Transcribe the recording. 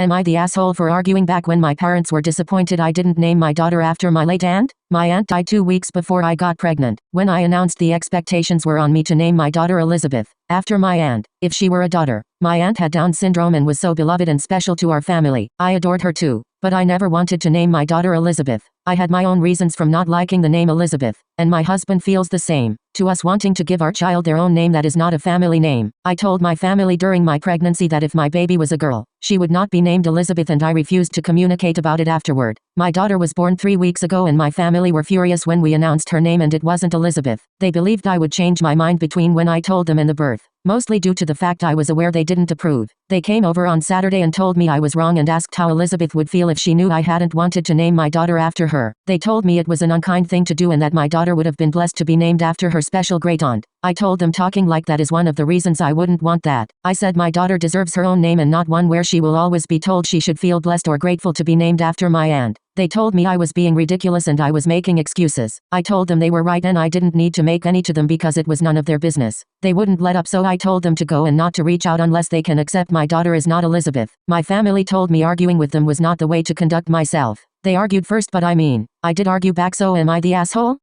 Am I the asshole for arguing back when my parents were disappointed I didn't name my daughter after my late aunt? My aunt died 2 weeks before I got pregnant. When I announced the expectations were on me to name my daughter Elizabeth, after my aunt, if she were a daughter. My aunt had Down syndrome and was so beloved and special to our family. I adored her too. But I never wanted to name my daughter Elizabeth. I had my own reasons from not liking the name Elizabeth, and my husband feels the same. To us wanting to give our child their own name that is not a family name. I told my family during my pregnancy that if my baby was a girl, she would not be named Elizabeth, and I refused to communicate about it afterward. My daughter was born 3 weeks ago and my family were furious when we announced her name and it wasn't Elizabeth. They believed I would change my mind between when I told them and the birth. Mostly due to the fact I was aware they didn't approve. They came over on Saturday and told me I was wrong and asked how Elizabeth would feel if she knew I hadn't wanted to name my daughter after her. They told me it was an unkind thing to do and that my daughter would have been blessed to be named after her special great aunt. I told them talking like that is one of the reasons I wouldn't want that. I said my daughter deserves her own name and not one where she will always be told she should feel blessed or grateful to be named after my aunt. They told me I was being ridiculous and I was making excuses. I told them they were right and I didn't need to make any to them because it was none of their business. They wouldn't let up, so I told them to go and not to reach out unless they can accept my daughter is not Elizabeth. My family told me arguing with them was not the way to conduct myself. They argued first, but I did argue back, so am I the asshole?